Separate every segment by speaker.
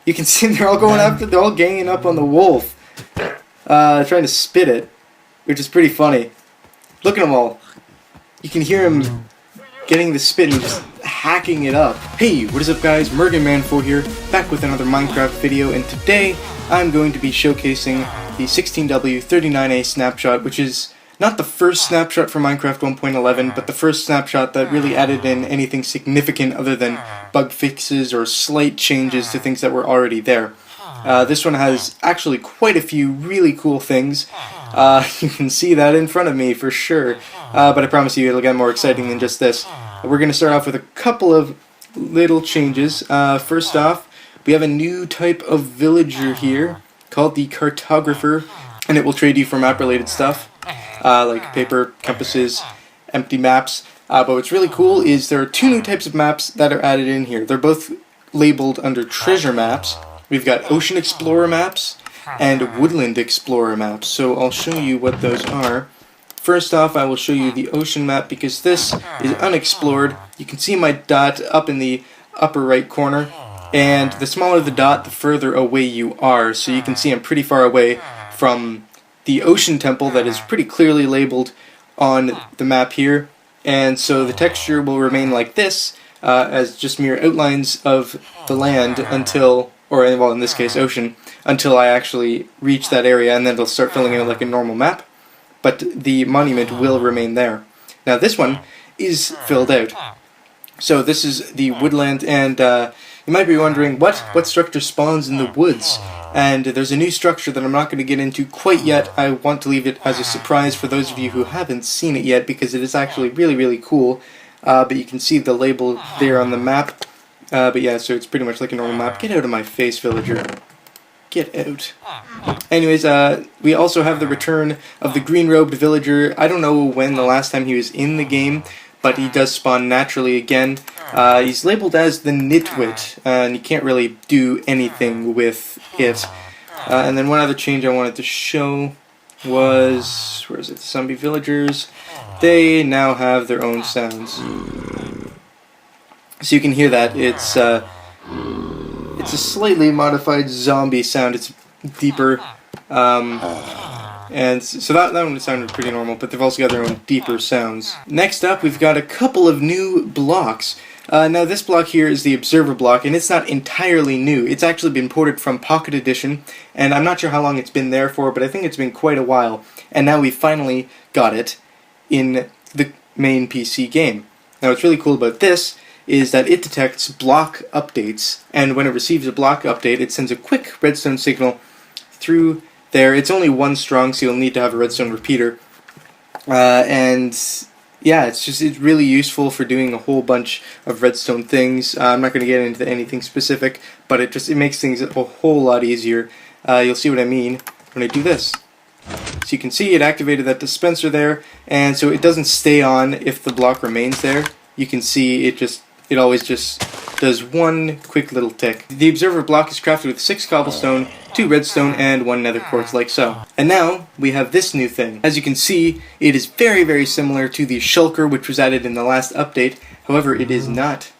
Speaker 1: You can see they're all going after, they're all ganging up on the wolf. Trying to spit it, which is pretty funny. Look at them all. You can hear him getting the spit and just hacking it up. Hey, what is up guys? Merganman4 here, back with another Minecraft video, and today I'm going to be showcasing the 16W39A snapshot, which is not the first snapshot for Minecraft 1.11, but the first snapshot that really added in anything significant other than bug fixes or slight changes to things that were already there. This one has actually quite a few really cool things. You can see that in front of me for sure, but I promise you it'll get more exciting than just this. We're going to start off with a couple of little changes. First off, we have a new type of villager here called the cartographer, and it will trade you for map related stuff like paper, compasses, empty maps. But what's really cool is there are two new types of maps that are added in here. They're both labeled under treasure maps. We've got Ocean Explorer maps and Woodland Explorer maps, so I'll show you what those are. First off, I will show you the ocean map because this is unexplored. You can see my dot up in the upper right corner, and the smaller the dot, the further away you are, so you can see I'm pretty far away from the ocean temple that is pretty clearly labeled on the map here, and so the texture will remain like this, as just mere outlines of the land until, or well in this case ocean, until I actually reach that area, and then it'll start filling out like a normal map, but the monument will remain there. Now this one is filled out. So this is the woodland, and you might be wondering what structure spawns in the woods, and there's a new structure that I'm not going to get into quite yet. I want to leave it as a surprise for those of you who haven't seen it yet, because it is actually really, really cool. But you can see the label there on the map. But yeah, so it's pretty much like a normal map. Get out of my face, villager. Get out. Anyways, we also have the return of the green-robed villager. I don't know when the last time he was in the game, but he does spawn naturally again. He's labeled as the Nitwit, and you can't really do anything with it. And then one other change I wanted to show was, where is it, the zombie villagers. They now have their own sounds. So you can hear that. It's a slightly modified zombie sound. It's deeper, and so that one sounded pretty normal, but they've also got their own deeper sounds. Next up, we've got a couple of new blocks. Now this block here is the Observer block, and it's not entirely new. It's actually been ported from Pocket Edition, and I'm not sure how long it's been there for, but I think it's been quite a while. And now we finally got it in the main PC game. Now what's really cool about this is that it detects block updates, and when it receives a block update, it sends a quick redstone signal through there. It's only one strong, so you'll need to have a redstone repeater. And yeah, it's really useful for doing a whole bunch of redstone things. I'm not going to get into anything specific, but it makes things a whole lot easier. You'll see what I mean when I do this. So you can see it activated that dispenser there, and so it doesn't stay on if the block remains there. You can see it always just does one quick little tick. The Observer block is crafted with 6 cobblestone, 2 redstone, and 1 nether quartz, like so. And now we have this new thing. As you can see, it is very, very similar to the shulker, which was added in the last update. However, it is not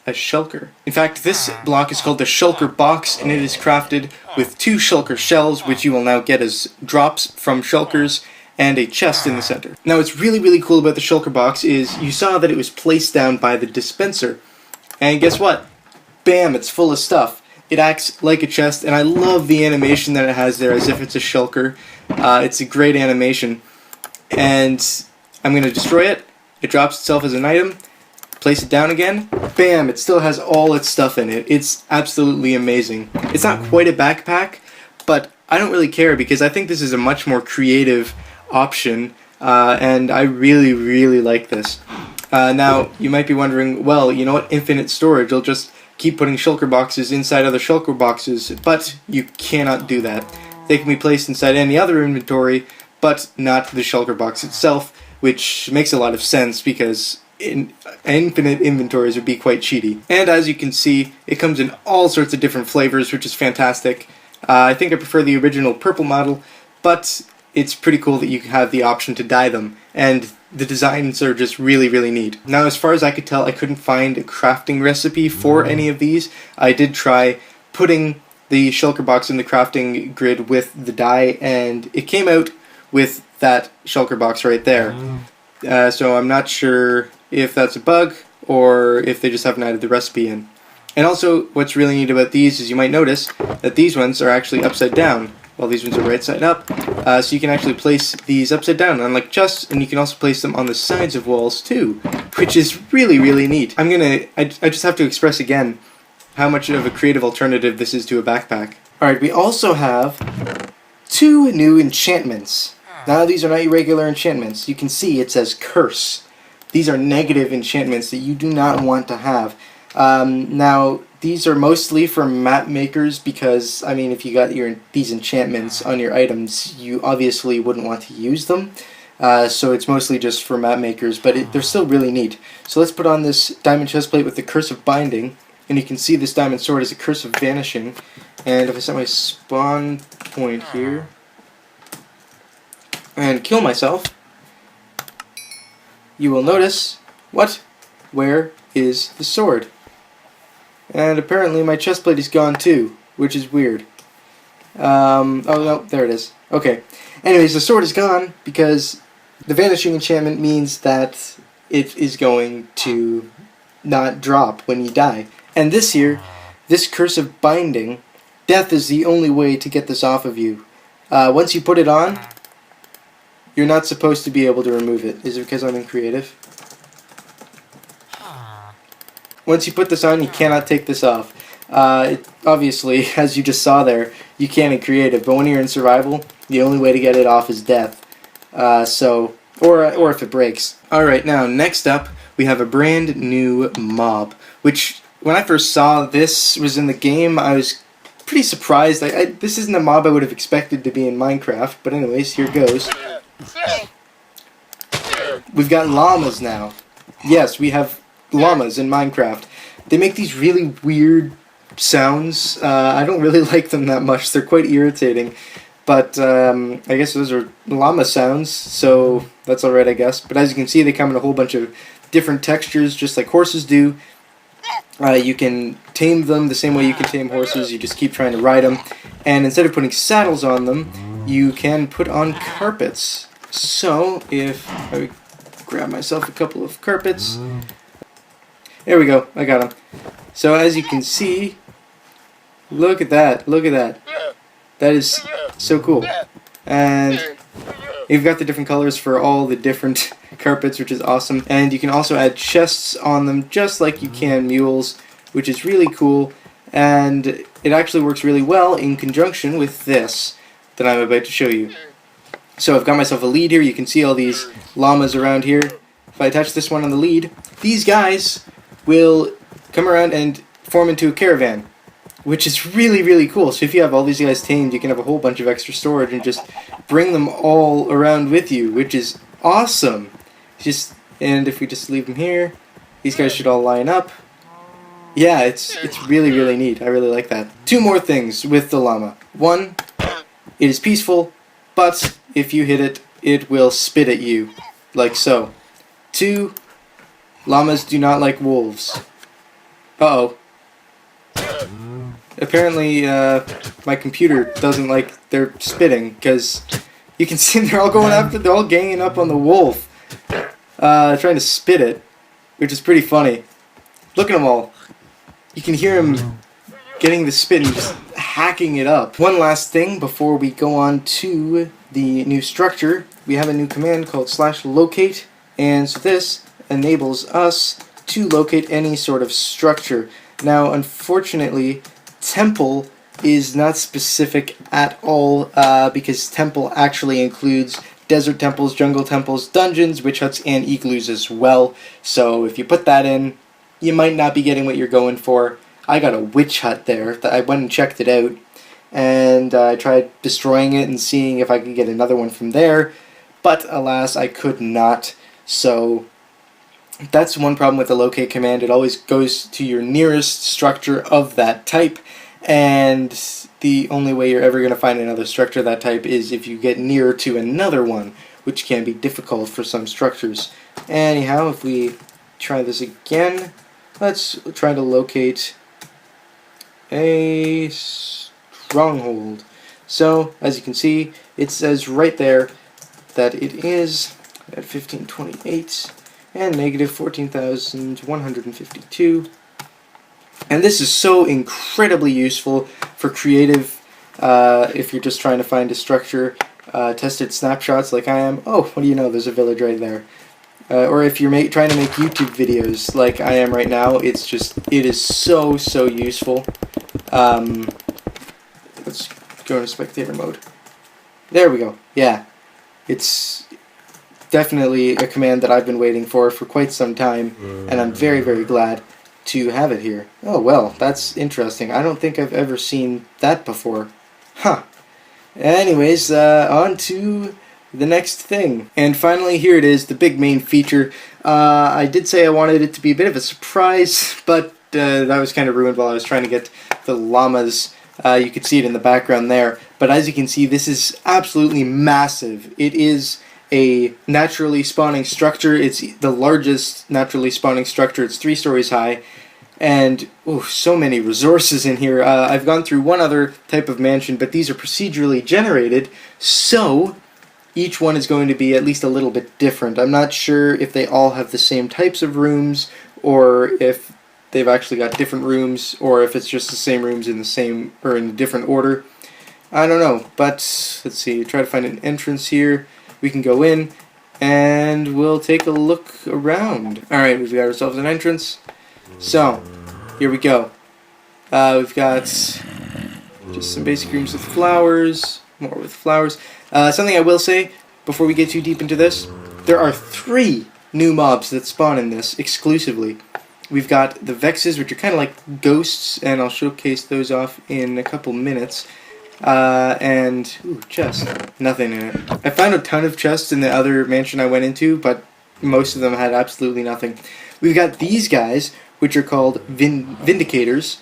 Speaker 1: a shulker. In fact, this block is called the Shulkur Box, and it is crafted with 2 shulker shells, which you will now get as drops from shulkers, and a chest in the center. Now what's really, really cool about the Shulkur Box is you saw that it was placed down by the dispenser. And guess what? Bam, it's full of stuff. It acts like a chest, and I love the animation that it has there as if it's a shulker. It's a great animation. And I'm going to destroy it. It drops itself as an item. Place it down again. Bam, it still has all its stuff in it. It's absolutely amazing. It's not quite a backpack, but I don't really care because I think this is a much more creative option, and I really, really like this. Now, you might be wondering, well, you know what, infinite storage, you'll just keep putting shulker boxes inside other shulker boxes, but you cannot do that. They can be placed inside any other inventory, but not the shulker box itself, which makes a lot of sense because infinite inventories would be quite cheaty. And as you can see, it comes in all sorts of different flavors, which is fantastic. I think I prefer the original purple model, but it's pretty cool that you have the option to dye them, and the designs are just really, really neat. Now, as far as I could tell, I couldn't find a crafting recipe for any of these. I did try putting the Shulkur Box in the crafting grid with the die, and it came out with that Shulkur Box right there. So I'm not sure if that's a bug or if they just haven't added the recipe in. And also, what's really neat about these is you might notice that these ones are actually upside down, while these ones are right side up. So you can actually place these upside down, unlike chests, and you can also place them on the sides of walls too, which is really, really neat. I just have to express again how much of a creative alternative this is to a backpack. Alright, we also have 2 new enchantments. Now these are not your regular enchantments. You can see it says curse. These are negative enchantments that you do not want to have. Now, these are mostly for map makers because, I mean, if you got these enchantments on your items, you obviously wouldn't want to use them. So it's mostly just for map makers, but they're still really neat. So let's put on this diamond chestplate with the Curse of Binding, and you can see this diamond sword is a Curse of Vanishing. And if I set my spawn point here and kill myself, you will notice, what? Where is the sword? And apparently my chestplate is gone too, which is weird. Oh no, there it is. Okay. Anyways, the sword is gone because the vanishing enchantment means that it is going to not drop when you die. And this here, this Curse of Binding, death is the only way to get this off of you. Once you put it on, you're not supposed to be able to remove it. Is it because I'm in creative? Once you put this on, you cannot take this off. Obviously, as you just saw there, you can in creative, but when you're in survival, the only way to get it off is death. Or if it breaks. Alright, now next up, we have a brand new mob, which when I first saw this was in the game, I was pretty surprised. This isn't a mob I would have expected to be in Minecraft, but anyways, here goes. We've got llamas now. Yes, we have llamas in Minecraft. They make these really weird sounds. I don't really like them that much. They're quite irritating. But I guess those are llama sounds, so that's alright, I guess. But as you can see, they come in a whole bunch of different textures, just like horses do. You can tame them the same way you can tame horses. You just keep trying to ride them. And instead of putting saddles on them, you can put on carpets. So, if I grab myself a couple of carpets... There we go, I got them. So as you can see, look at that, look at that. That is so cool. And you've got the different colors for all the different carpets, which is awesome. And you can also add chests on them just like you can mules, which is really cool. And it actually works really well in conjunction with this that I'm about to show you. So I've got myself a lead here. You can see all these llamas around here. If I attach this one on the lead, these guys will come around and form into a caravan, which is really, really cool. So if you have all these guys tamed, you can have a whole bunch of extra storage and just bring them all around with you, which is awesome. And if we just leave them here, these guys should all line up. Yeah, it's really, really neat. I really like that. 2 more things with the llama. 1, it is peaceful, but if you hit it, it will spit at you, like so. 2, llamas do not like wolves. Uh-oh. Apparently, my computer doesn't like their spitting, because you can see they're all ganging up on the wolf, trying to spit it, which is pretty funny. Look at them all. You can hear him getting the spit and just hacking it up. One last thing before we go on to the new structure. We have a new command called /locate, and so this enables us to locate any sort of structure. Now, unfortunately, temple is not specific at all, because temple actually includes desert temples, jungle temples, dungeons, witch huts, and igloos as well. So if you put that in, you might not be getting what you're going for. I got a witch hut there. I went and checked it out, and I tried destroying it and seeing if I could get another one from there, but alas, I could not. So that's one problem with the locate command. It always goes to your nearest structure of that type, and the only way you're ever going to find another structure of that type is if you get nearer to another one, which can be difficult for some structures. Anyhow, if we try this again, let's try to locate a Stronghold. So, as you can see, it says right there that it is at 1528 and negative 14,152. And this is so incredibly useful for creative, if you're just trying to find a structure, tested snapshots like I am. Oh, what do you know, there's a village right there. Or if you're trying to make YouTube videos like I am right now, it is so useful. Let's go into spectator mode. There we go. Yeah, it's definitely a command that I've been waiting for quite some time, and I'm very glad to have it here. Oh well, that's interesting. I don't think I've ever seen that before. Huh. Anyways, on to the next thing. And finally, here it is, the big main feature. I did say I wanted it to be a bit of a surprise, but that was kind of ruined while I was trying to get the llamas. You could see it in the background there. But as you can see, this is absolutely massive. It is a naturally spawning structure. It's the largest naturally spawning structure. It's 3 stories high. And so many resources in here. I've gone through one other type of mansion, but these are procedurally generated, so each one is going to be at least a little bit different. I'm not sure if they all have the same types of rooms, or if they've actually got different rooms, or if it's just the same rooms in the same or in a different order. I don't know, but let's see. Try to find an entrance here. We can go in, and we'll take a look around. All right, we've got ourselves an entrance. So, here we go. We've got just some basic rooms with flowers, more with flowers. Something I will say, before we get too deep into this, there are 3 new mobs that spawn in this, exclusively. We've got the Vexes, which are kind of like ghosts, and I'll showcase those off in a couple minutes. Chest. Nothing in it. I found a ton of chests in the other mansion I went into, but most of them had absolutely nothing. We've got these guys, which are called Vindicators,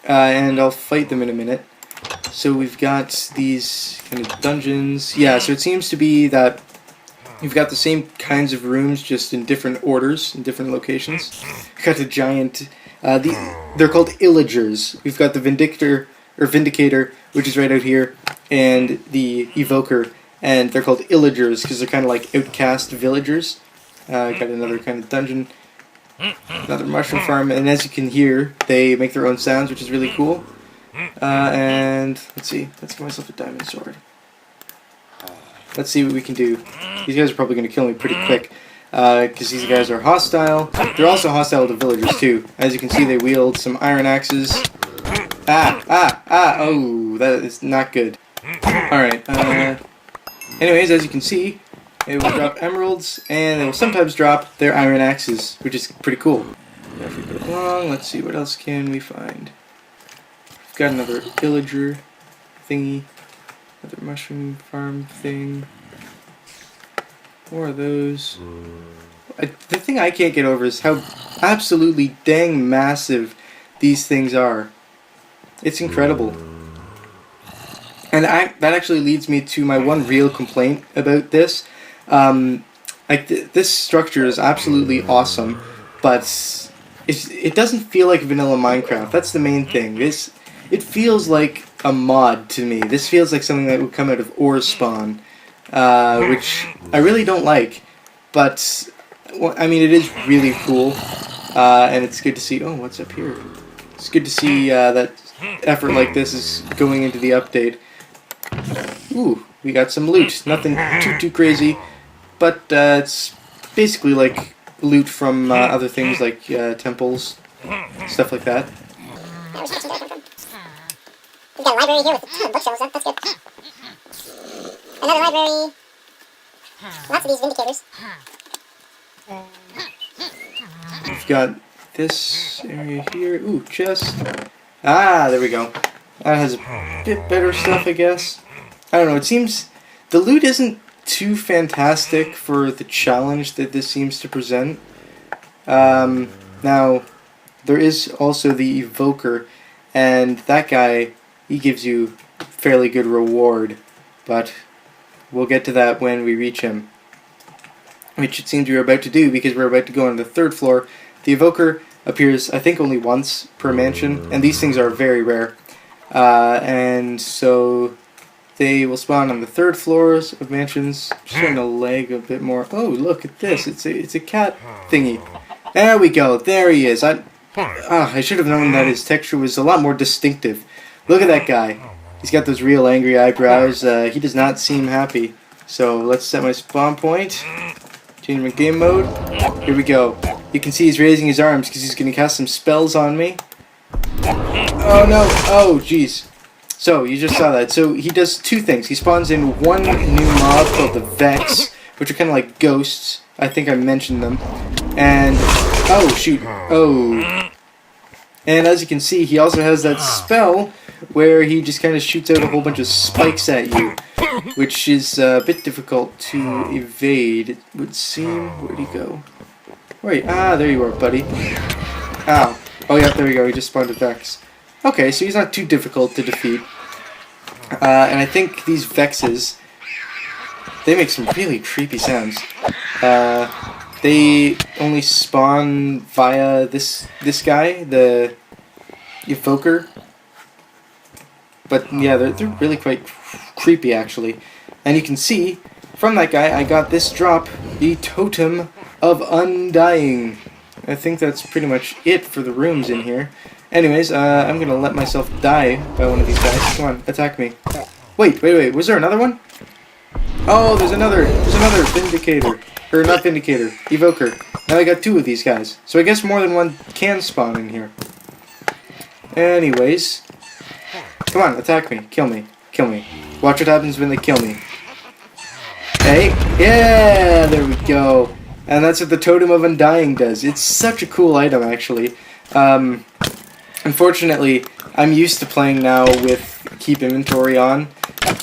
Speaker 1: and I'll fight them in a minute. So we've got these kind of dungeons. Yeah, so it seems to be that you've got the same kinds of rooms, just in different orders, in different locations. We've got a giant... they're called Illagers. We've got the Vindicator, which is right out here, and the Evoker, and they're called Illagers because they're kind of like outcast villagers. Got another kind of dungeon. Another mushroom farm, and as you can hear, they make their own sounds, which is really cool. And let's see, let's get myself a diamond sword. Let's see what we can do. These guys are probably going to kill me pretty quick, because these guys are hostile. They're also hostile to villagers too. As you can see, they wield some iron axes. Oh, that is not good. Alright, anyways, as you can see, they will drop emeralds, and they will sometimes drop their iron axes, which is pretty cool. Now if we go along, let's see, what else can we find? We've got another villager thingy, another mushroom farm thing. More of those. The thing I can't get over is how absolutely dang massive these things are. It's incredible. And that actually leads me to my one real complaint about this. This structure is absolutely awesome, but it doesn't feel like vanilla Minecraft. That's the main thing. It feels like a mod to me. This feels like something that would come out of ore spawn, which I really don't like. But I mean, it is really cool, and it's good to see. Oh, what's up here? It's good to see that effort like this is going into the update. Ooh, we got some loot. Nothing too crazy. But it's basically like loot from other things like temples, stuff like that.
Speaker 2: We've got a library here with a ton of bookshelves. That's good. Another library. Lots of these Vindicators.
Speaker 1: We've got this area here. Ooh, chest. Ah, there we go. That has a bit better stuff, I guess. I don't know, it seems... The loot isn't too fantastic for the challenge that this seems to present. Now, there is also the Evoker, and that guy, he gives you fairly good reward, but we'll get to that when we reach him. Which it seems we're about to do, because we're about to go on the 3rd floor. The Evoker appears, I think, only once per mansion, and these things are very rare. And so they will spawn on the 3rd floors of mansions. Just trying to lag a bit more. Oh, look at this! It's a cat thingy. There we go. There he is. I should have known that his texture was a lot more distinctive. Look at that guy. He's got those real angry eyebrows. He does not seem happy. So let's set my spawn point. Change my game mode. Here we go. You can see he's raising his arms because he's going to cast some spells on me. Oh no! Oh jeez. So you just saw that. So he does 2 things. He spawns in one new mob called the Vex, which are kind of like ghosts. I think I mentioned them. And oh shoot! Oh. And as you can see, he also has that spell where he just kind of shoots out a whole bunch of spikes at you, which is a bit difficult to evade, it would seem. Where'd he go? Wait, there you are, buddy. Ow. Oh yeah, there we go, he just spawned a Vex. Okay, so he's not too difficult to defeat. And I think these Vexes, they make some really creepy sounds. They only spawn via this guy, the Evoker. But yeah, they're really quite creepy actually. And you can see, from that guy, I got this drop, the Totem of Undying. I think that's pretty much it for the rooms in here. Anyways, I'm gonna let myself die by one of these guys. Come on, attack me. Wait, was there another one? Oh, there's another Vindicator. Or not Vindicator, Evoker. Now I got 2 of these guys. So I guess more than one can spawn in here. Anyways. Come on, attack me. Kill me. Kill me. Watch what happens when they kill me. Hey. Yeah, there we go. And that's what the Totem of Undying does. It's such a cool item, actually. Unfortunately, I'm used to playing now with keep inventory on.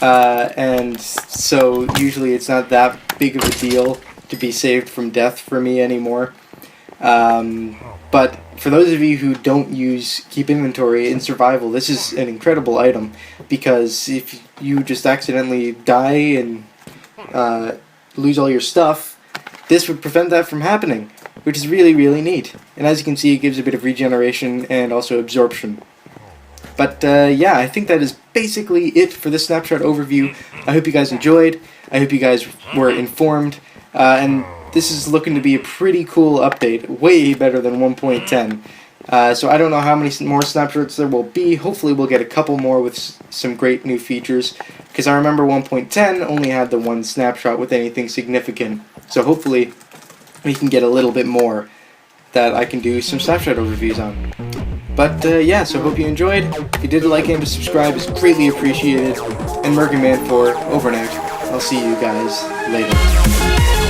Speaker 1: And so usually it's not that big of a deal to be saved from death for me anymore. But for those of you who don't use keep inventory in survival, this is an incredible item, because if you just accidentally die and lose all your stuff, this would prevent that from happening, which is really, really neat. And as you can see, it gives a bit of regeneration and also absorption. But yeah, I think that is basically it for this snapshot overview. I hope you guys enjoyed. I hope you guys were informed. And this is looking to be a pretty cool update, way better than 1.10. So I don't know how many more snapshots there will be. Hopefully we'll get a couple more with some great new features, because I remember 1.10 only had the 1 snapshot with anything significant. So hopefully we can get a little bit more that I can do some snapshot overviews on. But yeah, so hope you enjoyed. If you did like and subscribe, it's greatly appreciated. And Merkin Man 4, over and out. I'll see you guys later.